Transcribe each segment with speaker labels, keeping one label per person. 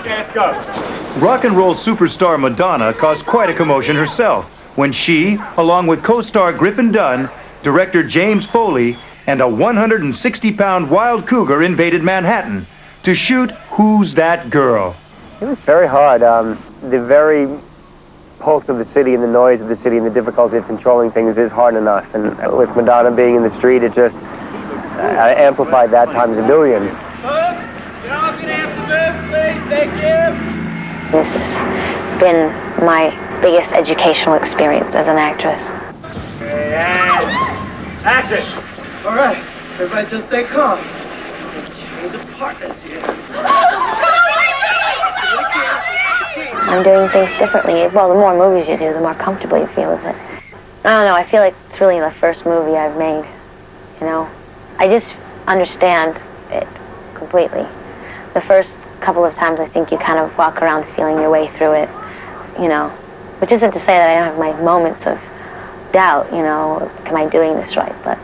Speaker 1: Let's go. Rock and roll superstar Madonna caused quite a commotion herself when she, along with co-star Griffin Dunn, director James Foley, and a 160-pound wild cougar invaded Manhattan to shoot Who's That Girl?
Speaker 2: It was very hard. The very pulse of the city and the noise of the city and the difficulty of controlling things is hard enough. And with Madonna being in the street, it just amplified that times a billion.
Speaker 3: You're all going to have to move, please. Thank you.
Speaker 4: This has been my biggest educational experience as an actress.
Speaker 1: Action!
Speaker 5: All right, everybody just stay calm. Change of partners here.
Speaker 4: I'm doing things differently. Well, the more movies you do, the more comfortable you feel with it. I don't know, I feel like it's really the first movie I've made, you know? I just understand it completely. The first couple of times I think you kind of walk around feeling your way through it, you know? Which isn't to say that I don't have my moments of doubt, you know, am I doing this right? But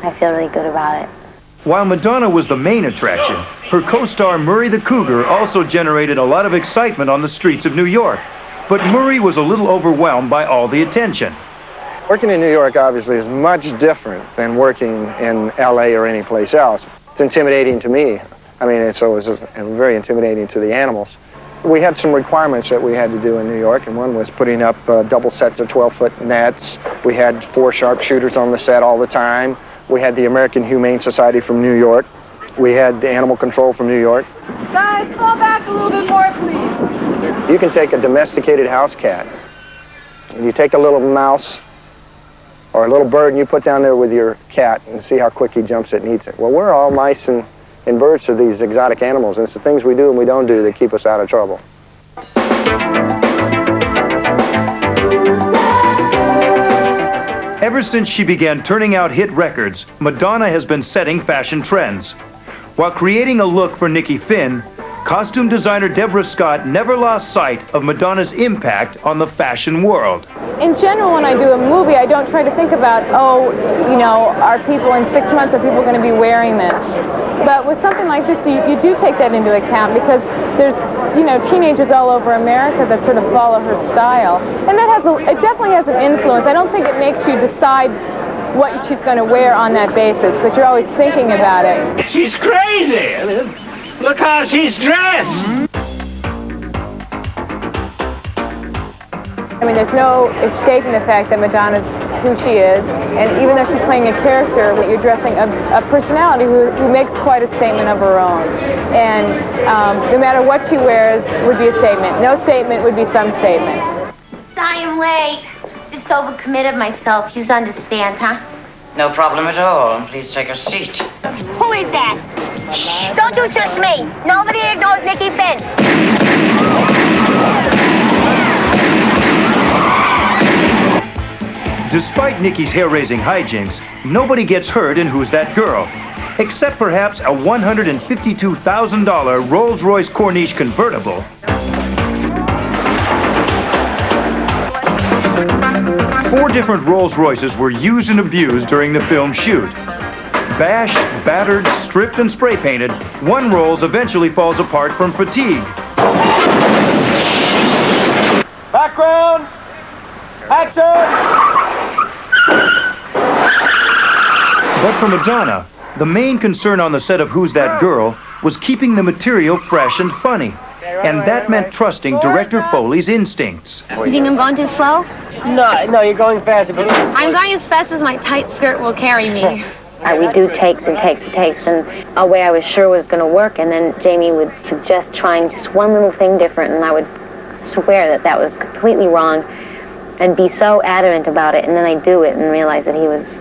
Speaker 4: I feel really good about it.
Speaker 1: While Madonna was the main attraction, her co-star Murray the Cougar also generated a lot of excitement on the streets of New York. But Murray was a little overwhelmed by all the attention.
Speaker 6: Working in New York obviously is much different than working in LA or any place else. It's intimidating to me. I mean, it was very intimidating to the animals. We had some requirements that we had to do in New York, and one was putting up double sets of 12-foot nets. We had 4 sharpshooters on the set all the time. We had the American Humane Society from New York. We had the Animal Control from New York.
Speaker 3: Guys, fall back a little bit more, please.
Speaker 6: You can take a domesticated house cat, and you take a little mouse or a little bird, and you put down there with your cat and see how quick he jumps it and eats it. Well, we're all mice and birds to these exotic animals, and it's the things we do and we don't do that keep us out of trouble.
Speaker 1: Ever since she began turning out hit records, Madonna has been setting fashion trends. While creating a look for Nikki Finn, costume designer Deborah Scott never lost sight of Madonna's impact on the fashion world.
Speaker 7: In general, when I do a movie, I don't try to think about, oh, you know, are people in 6 months, are people going to be wearing this? But with something like this, you do take that into account because there's, you know, teenagers all over America that sort of follow her style. And that it definitely has an influence. I don't think it makes you decide what she's going to wear on that basis, but you're always thinking about it.
Speaker 5: She's crazy. Look how she's dressed.
Speaker 7: I mean, there's no escaping the fact that Madonna's who she is, and even though she's playing a character, you're dressing a personality who makes quite a statement of her own. And no matter what she wears would be a statement. No statement would be some statement.
Speaker 8: I am late. Just overcommitted myself. You understand, huh?
Speaker 9: No problem at all. Please take a seat.
Speaker 8: Who is that? Shh! Don't do just me. Nobody ignores Nikki Finn.
Speaker 1: Despite Nikki's hair-raising hijinks, nobody gets hurt in Who's That Girl? Except perhaps a $152,000 Rolls-Royce Corniche convertible. 4 different Rolls-Royces were used and abused during the film shoot. Bashed, battered, stripped, and spray-painted, one Rolls eventually falls apart from fatigue.
Speaker 5: Background. Action.
Speaker 1: But for Madonna, the main concern on the set of Who's That Girl was keeping the material fresh and funny. And that meant trusting director Foley's instincts.
Speaker 4: You think I'm going too slow?
Speaker 2: No, you're going faster. But
Speaker 4: I'm going as fast as my tight skirt will carry me. We do takes and takes and takes, and a way I was sure was going to work, and then Jamie would suggest trying just one little thing different, and I would swear that that was completely wrong and be so adamant about it, and then I'd do it and realize that he was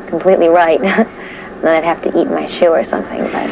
Speaker 4: completely right. Then I'd have to eat my shoe or something. But